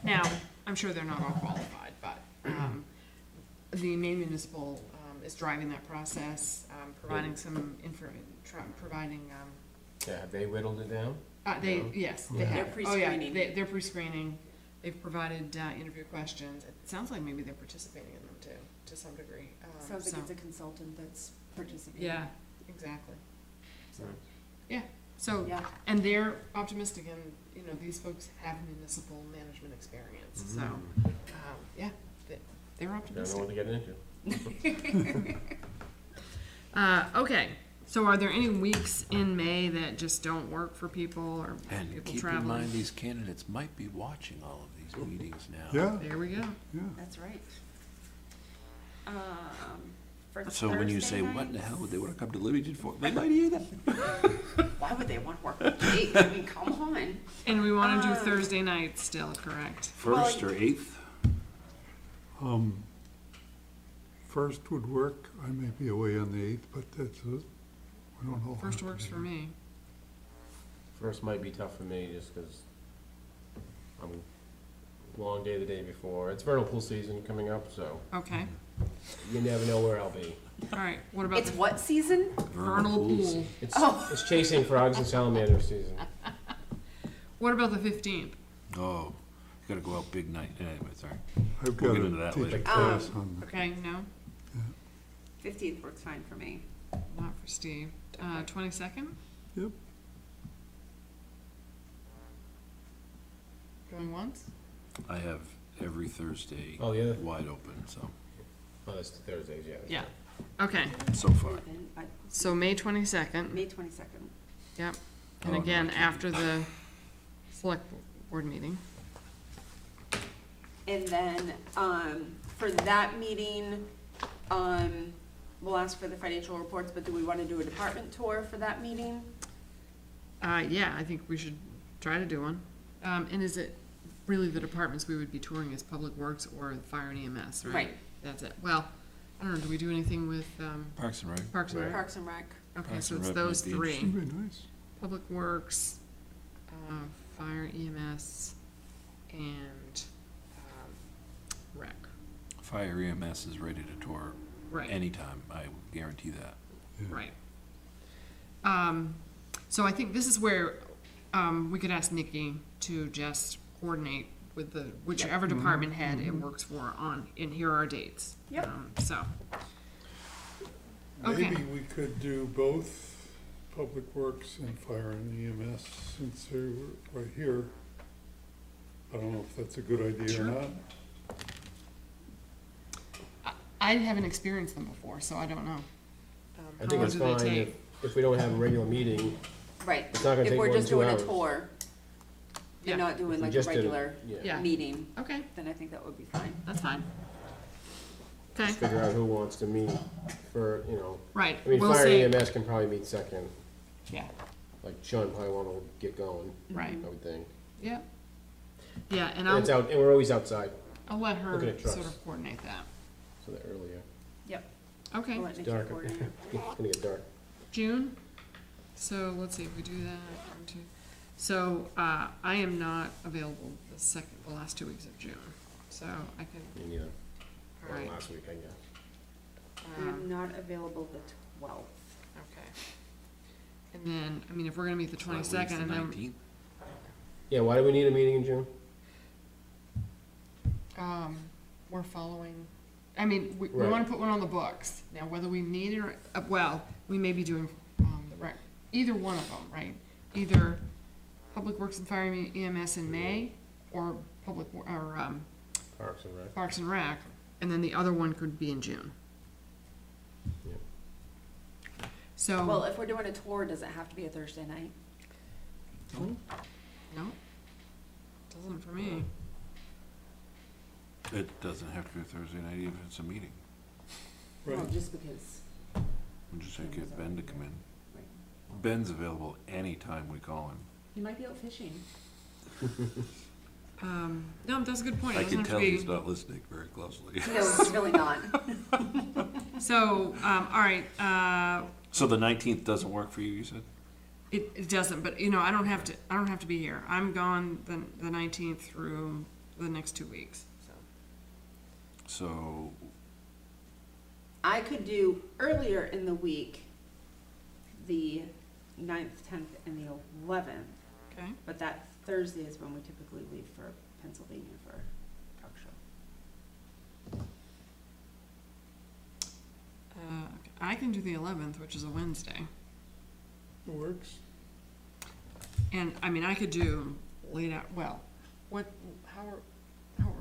E: Now, I'm sure they're not all qualified, but, the Maine Municipal, is driving that process, providing some providing,
H: Yeah, have they whittled it down?
E: yes, they
F: Yeah.
E: have.
G: They're
E: Oh, yeah,
G: pre-screening.
E: they're pre-screening. They've provided interview questions. It sounds like maybe they're participating in them too, to some degree.
G: Sounds like
E: So-
G: it's a consultant that's participating.
E: Yeah, exactly. So,
G: So,
E: yeah, so,
G: yeah.
E: and they're optimistic and, these folks have municipal management experience, so, yeah, they're
H: Don't know
E: optimistic.
H: what to get into.
E: Okay, so are there any weeks in May that just don't work for people or
C: And
E: people
C: keep in
E: traveling?
C: mind, these candidates might be watching all of these meetings now.
F: yeah,
E: There we go.
F: yeah.
G: That's right. For
C: So when you
G: Thursday
C: say, what in the
G: nights?
C: hell would they want to come to Limington for? They might hear that.
G: Why would they want to work with Jake? I mean, come on.
E: And we want to do Thursday night still, correct?
C: First or 8th?
F: First would work. I may be away on the 8th, but that's, we don't know.
E: First works for me.
H: First might be tough for me, just because I'm long day the day before. It's vernal pool season coming up, so
E: Okay,
H: you never know where I'll be.
E: all right, what about
G: It's
E: the
G: what season?
E: vernal
C: pools.
E: pool?
H: It's chasing frogs and salamanders season.
E: What about the 15th?
C: Oh, you gotta go out big night. Anyway, sorry.
F: I've
C: We'll
F: got
C: get into that
F: to teach a
C: later.
F: class on,
E: Okay, no,
G: 15th works fine for me.
E: not for Steve. 22nd?
F: yep,
E: Going once?
C: I have every Thursday
H: Oh, the other,
C: wide open, so,
H: oh, that's the Thursdays, yeah. that's
E: Yeah.
H: right.
E: Okay,
C: so far.
G: Then,
E: so May 22nd,
G: May 22nd.
E: yep.
C: Oh,
E: And
C: no,
E: again,
C: I can't
E: after the select board meeting.
G: And then, for that meeting, we'll ask for the financial reports, but do we want to do a department tour for that meeting?
E: Yeah, I think we should try to do one. And is it really the departments we would be touring as Public Works or Fire and EMS, right?
G: Right.
E: That's it. Well, I don't know, do we do anything with
C: Parks and Rec.
E: Parks and Rec?
G: Parks and Rec.
E: Okay,
C: Parks
E: so
C: and
E: it's
C: Rec
E: those
C: might be
E: three.
F: should be nice.
E: Public Works, Fire, EMS, and Rec.
C: Fire EMS is ready to tour
E: Right.
C: anytime, I guarantee that.
E: Right. So I think this is where, we could ask Nikki to just coordinate with the, whichever department head it works for and here are our dates.
G: Yep.
E: So, Okay.
F: Maybe we could do both Public Works and Fire and EMS since they're right here. I don't know if that's a good idea
E: Sure.
F: or not.
E: I haven't experienced them before, so I don't know.
H: I
E: How
H: think
E: long
H: it's
E: do they
H: fine
E: take?
H: if we don't have a regular meeting.
G: Right.
H: It's not gonna
G: If
H: take
G: we're
H: more than
G: just
H: 2
G: doing a
H: hours.
G: tour,
E: Yeah.
G: you're not
H: If
G: doing
H: we
G: like a
H: just did it,
G: regular
E: Yeah.
G: meeting,
E: Okay,
G: then I think that would be fine.
E: that's fine. Okay,
H: Just figure out who wants to meet for, you know,
E: right,
H: I mean,
E: we'll
H: fire
E: say,
H: EMS can probably meet second.
E: yeah,
H: Like Sean probably wanna get going,
E: right,
H: I would think.
E: yeah. Yeah, and
H: And it's
E: I'll,
H: out, and we're always outside,
E: I'll let her
H: looking at
E: sort
H: trucks.
E: of coordinate that.
H: so that earlier.
G: Yep.
E: Okay,
G: I'll let
H: It's
G: Nikki
H: dark.
G: coordinate.
H: It's gonna get dark.
E: June, so let's see if we do that. 1, 2. So, I am not available the last 2 weeks of June, so I can,
H: Me neither.
E: all
H: Well,
E: right.
H: last week, I guess.
G: I'm not available the 12th.
E: Okay. And then, I mean, if we're gonna meet the 22nd, and then,
H: Yeah, why do we need a meeting in June?
E: we're following, I mean, we
H: Right.
E: wanna put one on the books. Now, whether we need it or, well, we may be doing, the rec, either one of them, right? Either Public Works and Fire EMS in May, or Public, or,
H: Parks and Rec.
E: Parks and Rec, and then the other one could be in June.
H: Yep.
G: Well,
E: So,
G: if we're doing a tour, does it have to be a Thursday night?
E: no, doesn't for me.
I: It doesn't have to be a Thursday night, even if it's a meeting.
G: Well, just because,
I: We'll just have to get Ben to come in. Ben's available anytime we call him.
G: you might be out fishing.
E: No, that's a good point. It
I: I
E: doesn't
I: can
E: have to
I: tell
E: be-
I: he's not listening very closely.
G: No, it's really not.
E: So, all right,
I: So the 19th doesn't work for you, you said?
E: it doesn't, but you know, I don't have to be here. I'm gone the 19th through the next 2 weeks, so.
I: So,
G: I could do earlier in the week, the 9th, 10th, and the 11th,
E: Okay,
G: but that Thursday is when we typically leave for Pennsylvania for a truck show.
E: okay. I can do the 11th, which is a Wednesday.
F: Works.
E: And, I mean, I could do late out, well, how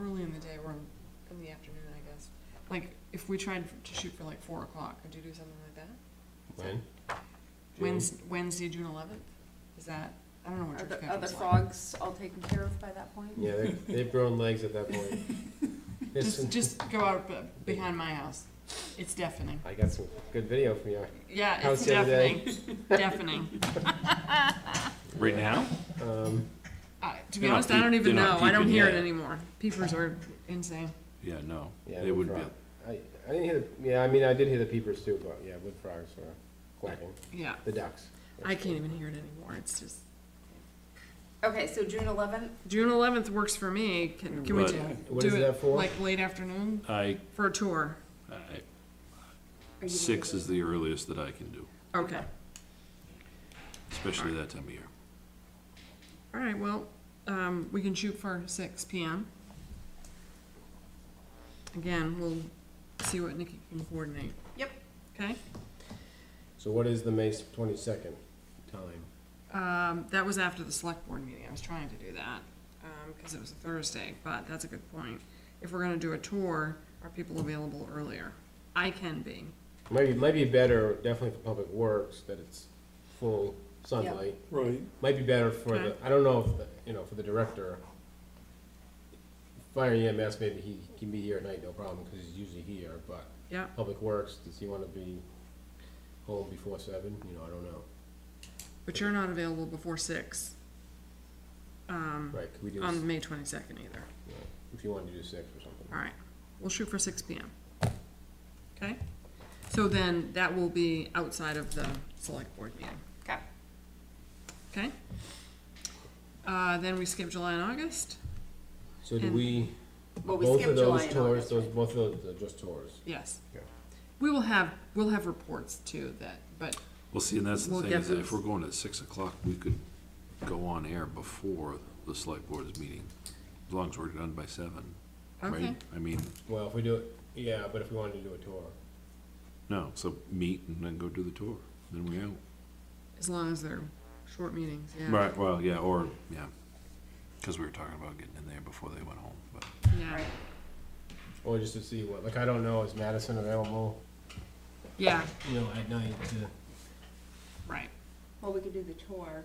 E: early in the day, or in the afternoon, I guess? Like, if we tried to shoot for like 4 o'clock, could you do something like that?
H: When? June?
E: Wednesday, June 11th? Is that, I don't know what
G: Are
E: your
G: the
E: schedule's like.
G: frogs all taken care of by that point?
H: Yeah, they've grown legs at that point.
E: Just go out behind my house. It's deafening.
H: I got some good video from you.
E: Yeah,
H: How's
E: it's
H: the other day?
E: deafening. Deafening.
I: right now?
E: To be
I: They're not
E: honest, I don't
I: peep-
E: even
I: they're
E: know.
I: not
E: I don't
I: peeping
E: hear it
I: yet.
E: anymore. Peepers are insane.
I: Yeah, no,
H: Yeah,
I: they
H: wood
I: would be.
H: frog. I didn't hear yeah, I mean, I did hear the peepers too, but yeah, wood frogs were quacking.
E: Yeah,
H: The ducks.
E: I can't even hear it anymore. It's just,
G: Okay, so June 11th,
E: June 11th works for me. Can we
I: But-
E: do
H: What
E: do
H: is
E: it
H: that for?
E: like late afternoon
I: I,
E: for a tour?
G: are you?
I: 6 is the earliest that I can do,
E: Okay.
I: especially that time of year.
E: All right, well, we can shoot for 6 p.m. Again, we'll see what Nikki can coordinate.
G: Yep.
E: Okay?
H: So what is the May 22nd time?
E: That was after the select board meeting. I was trying to do that, because it was a Thursday, but that's a good point. If we're gonna do a tour, are people available earlier? I can be.
H: Might be better, definitely for Public Works, that it's full sunlight.
F: Right.
H: Might be better for
E: Okay.
H: the, I don't know if, for the director. Fire EMS, maybe he can be here at night, no problem, because he's usually here, but
E: Yeah,
H: Public Works, does he wanna be home before 7? I don't know.
E: but you're not available before 6.
H: Right, could we do,
E: On May 22nd either.
H: if you wanted to do 6 or something.
E: All right, we'll shoot for 6 p.m. Okay? So then that will be outside of the select board meeting.
G: Okay.
E: Okay? Then we skip July and August?
H: So do
E: And-
H: we,
G: Well, we
H: both
G: skipped
H: of
G: July
H: those
G: and
H: tours,
G: August, right?
H: both of those are just tours?
E: Yes.
H: Okay.
E: We'll have reports too but,
I: Well, see, and that's the
E: We'll
I: thing,
E: get
I: is that if
E: those.
I: we're going at 6 o'clock, we could go on air before the select board's meeting, as long as we're done by 7, right?
E: okay,
I: I mean,
H: Well, if we do it, yeah, but if we wanted to do a tour.
I: no, so meet and then go do the tour, then we out.
E: as long as they're short meetings, yeah.
I: Right, well, yeah, or, yeah, because we were talking about getting in there before they went home, but,
E: Yeah.
G: Right.
H: Or just to see what, like, I don't know, is Madison available,
E: Yeah,
H: you know, at night to,
E: right.
G: Well, we could do the tour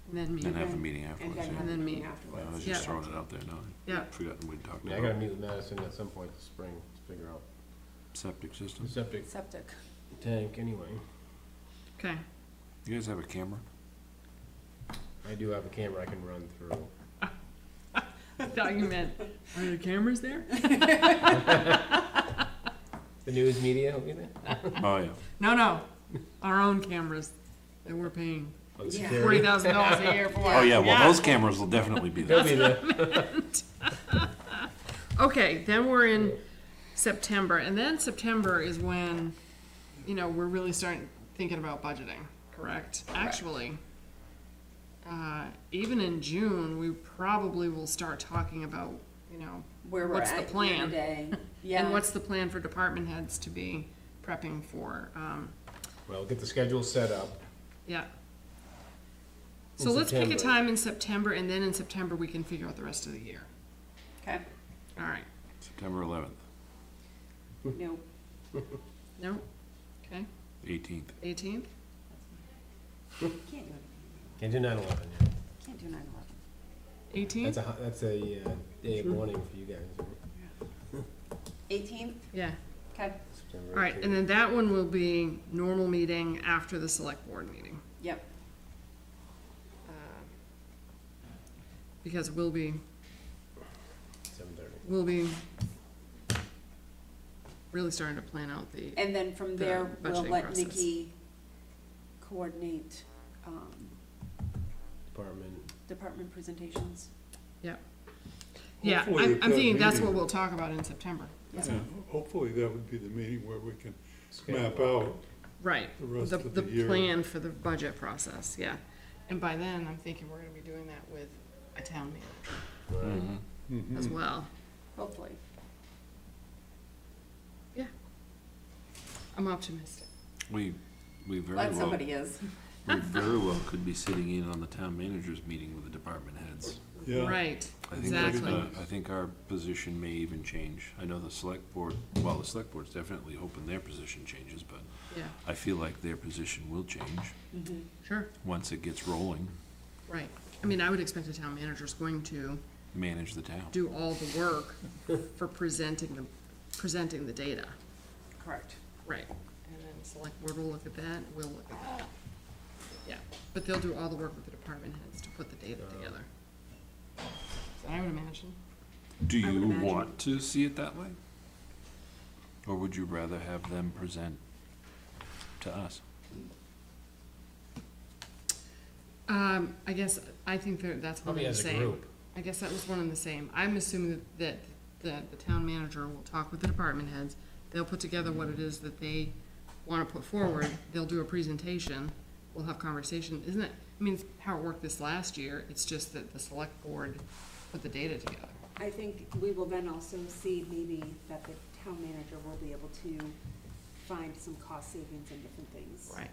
E: And then meet.
I: And have the
G: then-
I: meeting
G: and
I: afterwards,
G: then
I: yeah.
G: have
E: And
G: the
E: then
G: meeting
E: meet.
I: I was
G: afterwards.
I: just
E: Yeah.
I: throwing it out there, no,
E: Yeah.
I: I'd forgotten we'd talked
H: I mean, I gotta
I: about
H: meet with Madison at some point this spring to figure out
I: septic
H: the
I: system.
H: septic
G: Septic.
H: tank anyway.
E: Okay.
I: You guys have a camera?
H: I do have a camera I can run through.
E: I thought you meant, are the cameras there?
H: The news media will be there?
I: Oh, yeah.
E: No, our own cameras that we're paying
H: Oh, the
G: Yeah.
H: security?
E: $40,000 a year for.
I: Oh, yeah, well, those cameras will definitely be
H: They'll
I: there.
H: be there.
E: Okay, then we're in September, and then September is when, you know, we're really starting thinking about budgeting, correct? Actually, even in June, we probably will start talking about, you know,
G: Where we're
E: What's the
G: at
E: plan?
G: year-to-day. Yeah.
E: and what's the plan for department heads to be prepping for,
H: Well, get the schedule set up.
E: yeah.
H: In
E: So let's pick a
H: September.
E: time in September, and then in September, we can figure out the rest of the year.
G: Okay.
E: All right,
I: September 11th,
G: No.
E: no? Okay,
I: 18th.
E: 18th?
G: Can't do it.
H: Can't do 9/11, yeah.
G: Can't do 9/11.
E: 18th?
H: That's a day of mourning for you guys.
G: 18th.
E: Yeah.
G: Okay.
H: September
E: All right,
H: 18th.
E: and then that one will be normal meeting after the select board meeting.
G: Yep.
E: Because we'll be
H: 7:30.
E: really starting to plan out the,
G: And then from
E: The
G: there, we'll
E: budgeting
G: let
E: process.
G: Nikki coordinate department presentations.
E: yeah,
F: Hopefully
E: I'm
F: at that
E: thinking that's what
F: meeting-
E: we'll talk about in September.
F: Yeah, hopefully that would be the meeting where we can
H: Schedule.
F: map out
E: Right,
F: the rest
E: the
F: of the year.
E: plan for the budget process, yeah. And by then, I'm thinking we're gonna be doing that with a town manager
I: Mhm.
E: as well.
G: Hopefully.
E: Yeah. I'm optimistic.
I: We very
G: Glad
I: well,
G: somebody is.
I: we very well could be sitting in on the town manager's meeting with the department heads.
F: Yeah.
E: Right,
I: I think
E: exactly.
I: I think our position may even change. I know the select board, well, the select board's definitely hoping their position changes, but
E: Yeah,
I: I feel like their position will change
E: sure,
I: once it gets rolling,
E: right. I mean, I would expect the town manager's going to
I: manage the town.
E: do all the work for presenting the data.
G: Correct.
E: Right. And then select board will look at that, we'll look at that. Yeah, but they'll do all the work with the department heads to put the data together. So I would imagine.
I: Do
G: I would
I: you
G: imagine.
I: want to see it that way? Or would you rather have them present to us?
E: I guess, I think that's one
H: Probably
E: and the
H: as a
E: same.
H: group.
E: I guess that was one and the same. I'm assuming that the town manager will talk with the department heads. They'll put together what it is that they wanna put forward. They'll do a presentation. We'll have conversation. Isn't it, I mean, it's how it worked this last year. It's just that the select board put the data together.
G: I think we will then also see maybe that the town manager will be able to find some cost savings in different things.
E: Right.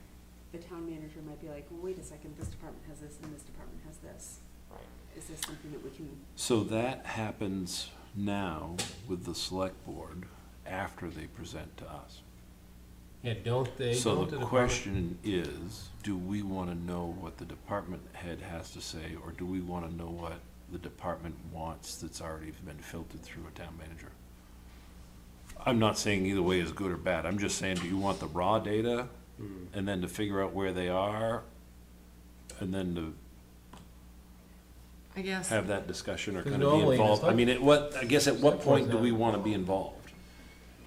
G: The town manager might be like, well, wait a second, this department has this and this department has this.
E: Right.
G: Is this something that we can,
I: So that happens now with the select board after they present to us.
H: Yeah, don't they,
I: So
H: don't
I: the
H: the
I: question is, do we want to know what the department head has to say, or do we want to know what the department wants that's already been filtered through a town manager? I'm not saying either way is good or bad. I'm just saying, do you want the raw data and then to figure out where they are and then to
E: I guess.
I: have that discussion or
H: Because
I: kind of be
H: normally the
I: involved? I mean, I guess at what
H: Select
I: point do
H: board's
I: we
H: not
I: want to be
H: involved.
I: involved?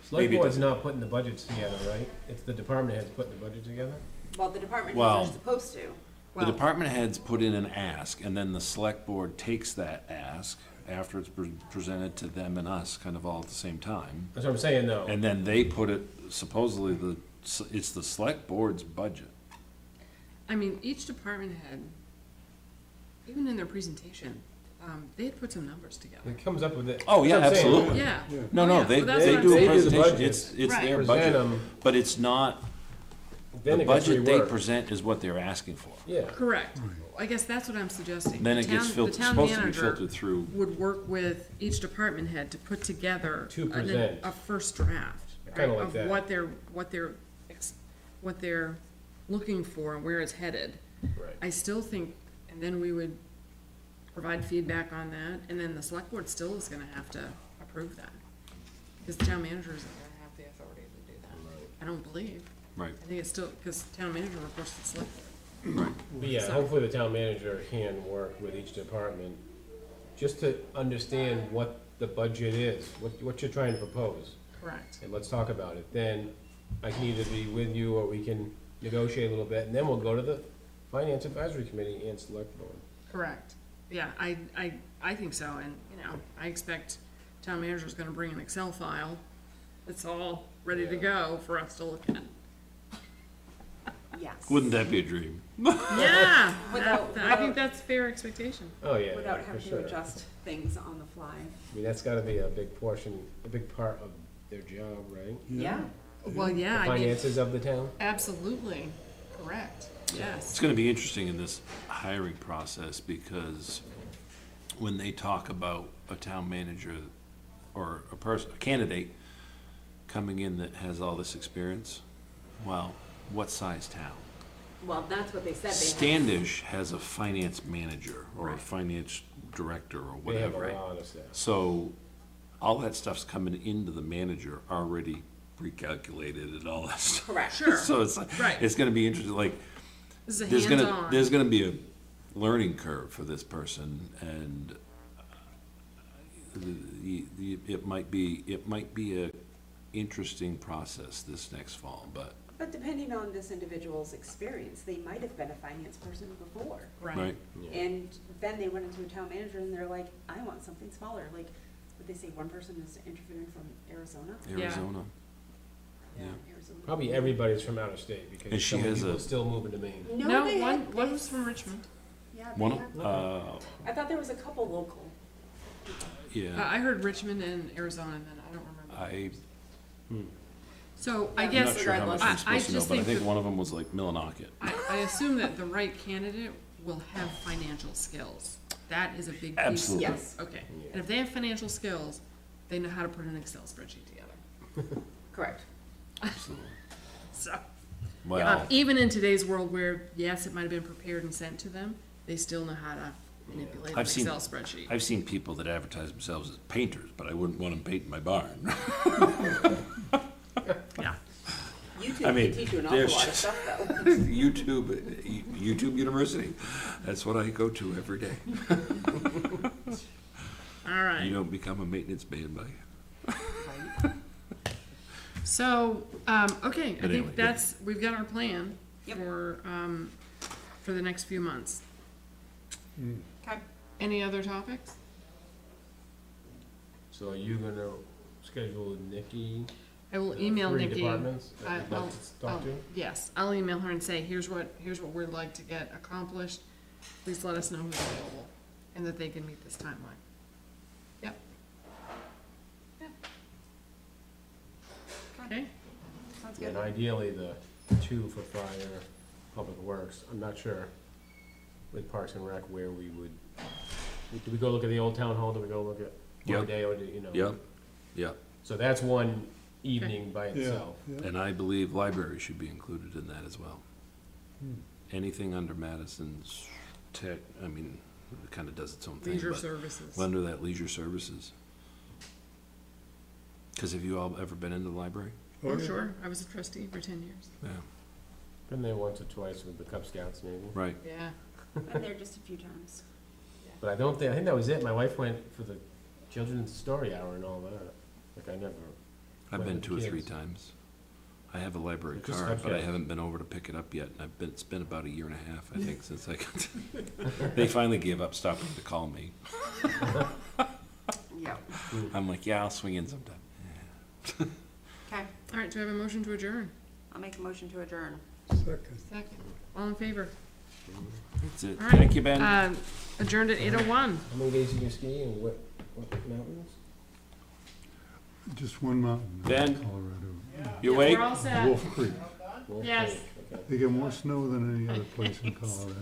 H: Select
I: maybe it
H: board's
I: doesn't-
H: not putting the budgets together, right? It's the department heads putting the budget together?
G: well, the department
I: Well-
G: heads are supposed to.
I: The
E: Well,
I: department heads put in an ask, and then the select board takes that ask after it's presented to them and us, kind of all at the same time.
H: That's what I'm saying, though.
I: And then they put it, supposedly, it's the select board's budget.
E: I mean, each department head, even in their presentation, they had put some numbers together.
H: It comes up with it.
I: Oh, yeah,
H: That's what I'm saying.
I: absolutely.
E: Yeah.
F: Yeah.
I: No,
E: Oh,
I: no,
E: yeah.
I: they
E: Well, that's what I'm
I: do a
E: saying.
H: They do the
I: presentation,
H: budgets.
I: it's
E: Right.
I: their
H: Present
I: budget,
H: 'em.
I: but it's not,
H: Then
I: The
H: it gets
I: budget they
H: reworked.
I: present is what they're asking for.
H: Yeah.
E: Correct. I guess that's what I'm suggesting.
I: Then
E: The
I: it gets
E: town-
I: filtered,
E: the town
I: supposed to be
E: manager
I: filtered through.
E: Would work with each department head to put together
H: To present.
E: a first draft,
H: I kinda
E: right,
H: like
E: of
H: that.
E: what they're looking for and where it's headed.
H: Right.
E: I still think, and then we would provide feedback on that, and then the select board still is gonna have to approve that. Because the town manager isn't gonna have the authority to do that. I don't believe.
I: Right.
E: I think it's still, because town manager reports to the select board.
H: But yeah,
E: So-
H: hopefully the town manager can work with each department just to understand what the budget is, what you're trying to propose.
E: Correct.
H: And let's talk about it. Then I can either be with you or we can negotiate a little bit, and then we'll go to the Finance Advisory Committee and Select Board.
E: Correct. Yeah, I think so, and, you know, I expect town manager's gonna bring an Excel file that's all ready to go for us to look at.
G: Yes.
I: Wouldn't that be a dream?
E: Yeah,
G: Without-
E: I think that's fair expectation.
H: Oh, yeah,
G: Without
H: for
G: having to
H: sure.
G: adjust things on the fly.
H: I mean, that's gotta be a big portion, a big part of their job, right?
G: Yeah.
E: Well, yeah,
H: The
E: I mean,
H: finances of the town?
E: absolutely, correct, yes.
I: It's gonna be interesting in this hiring process, because when they talk about a town manager or a candidate coming in that has all this experience, well, what size town?
G: Well, that's what they said.
I: Standish has a finance manager or a
G: Right.
I: finance director or
H: They have
I: whatever.
H: a lot of stuff.
I: So all that stuff's coming into the manager already recalculated and all that stuff.
G: Correct.
E: Sure,
I: So it's like,
E: Right.
I: it's gonna be interesting, like,
E: this is a
I: there's
E: hands-on.
I: gonna be a learning curve for this person, and it might be a interesting process this next fall, but,
G: But depending on this individual's experience, they might have been a finance person before.
I: right?
G: And then they went into a town manager and they're like, I want something smaller. Like, would they say one person is interviewing from Arizona?
I: Arizona. Yeah.
G: Arizona.
H: Probably everybody's from out of state,
I: And
H: because
I: she
H: some
I: has
H: people
I: a-
H: still moving to Maine.
E: No,
G: they
E: one
G: had-
E: was from Richmond.
G: Yeah,
I: One
G: they
I: of,
G: had- I thought there was a couple local.
I: yeah,
E: I heard Richmond and Arizona, and then I don't remember. So I
I: I'm
E: guess.
I: not sure how much
E: I-
I: I'm
E: I
I: supposed to know,
E: just
I: but I
E: think
I: think
E: that-
I: one of them was like Millinocket.
E: I assume that the right candidate will have financial skills. That is a big piece.
I: Absolutely.
G: Yes.
E: Okay, and if they have financial skills, they know how to put an Excel spreadsheet together.
G: Correct.
I: Absolutely.
E: So,
I: Well,
E: even in today's world where, yes, it might have been prepared and sent to them, they still know how to manipulate an
I: I've seen-
E: Excel spreadsheet.
I: I've seen people that advertise themselves as painters, but I wouldn't want them painting my barn.
E: Yeah,
G: YouTube
I: I
G: can
I: mean,
G: teach you an awful
I: there's-
G: lot of stuff though.
I: YouTube University, that's what I go to every day.
E: all
I: You
E: right.
I: don't become a maintenance man by,
E: So, okay, I
I: But anyway,
E: think that's, we've got our plan
G: Yep.
E: for the next few months.
G: Okay.
E: Any other topics?
H: So are you gonna schedule Nikki?
E: I will email
H: Three
E: Nikki.
H: departments that you'd
E: I'll-
H: like to talk to?
E: Yes, I'll email her and say, here's what we'd like to get accomplished. Please let us know who's available and that they can meet this timeline. Yep. Okay,
G: Sounds
H: And
G: good.
H: ideally, the two for fire, public works. I'm not sure with Parks and Rec where we would, do we go look at the old town hall? Do we go look at
I: Yep.
H: one day or do, you know?
I: yep.
H: So that's one evening by
F: Yeah,
H: itself.
F: yeah.
I: And I believe library should be included in that as well. Anything under Madison's tech, I mean, it kind of does its own thing,
E: leisure
I: but
E: services.
I: under that leisure services. Because have you all ever been into the library?
E: Oh, sure, I was a trustee for 10 years.
I: Yeah.
H: Been there once or twice with the Cub Scouts maybe.
I: Right.
E: Yeah.
G: Been there just a few times.
H: But I think that was it. My wife went for the children's story hour and all that. Like I never.
I: I've
H: went
I: been
H: with
I: 2 or 3
H: kids.
I: times. I have a library
H: Just
I: card, but I
H: okay.
I: haven't been over to pick it up yet. And it's been about a year and a half, I think, since I got they finally gave up stopping to call me.
G: Yeah.
I: I'm like, yeah, I'll swing in sometime.
G: Okay.
E: All right, do I have a motion to adjourn?
G: I'll make a motion to adjourn.
F: Second.
E: Second. All in favor?
I: That's it.
E: All right.
I: Thank you, Ben.
E: Adjourned at 8:01.
H: How many days do you ski and what mountains?
F: Just one mountain.
I: Ben?
F: Colorado.
I: You awake?
E: We're all set.
F: Wolf Creek.
H: Wolf
E: Yes.
H: Creek,
F: They get more snow than any other place in Colorado.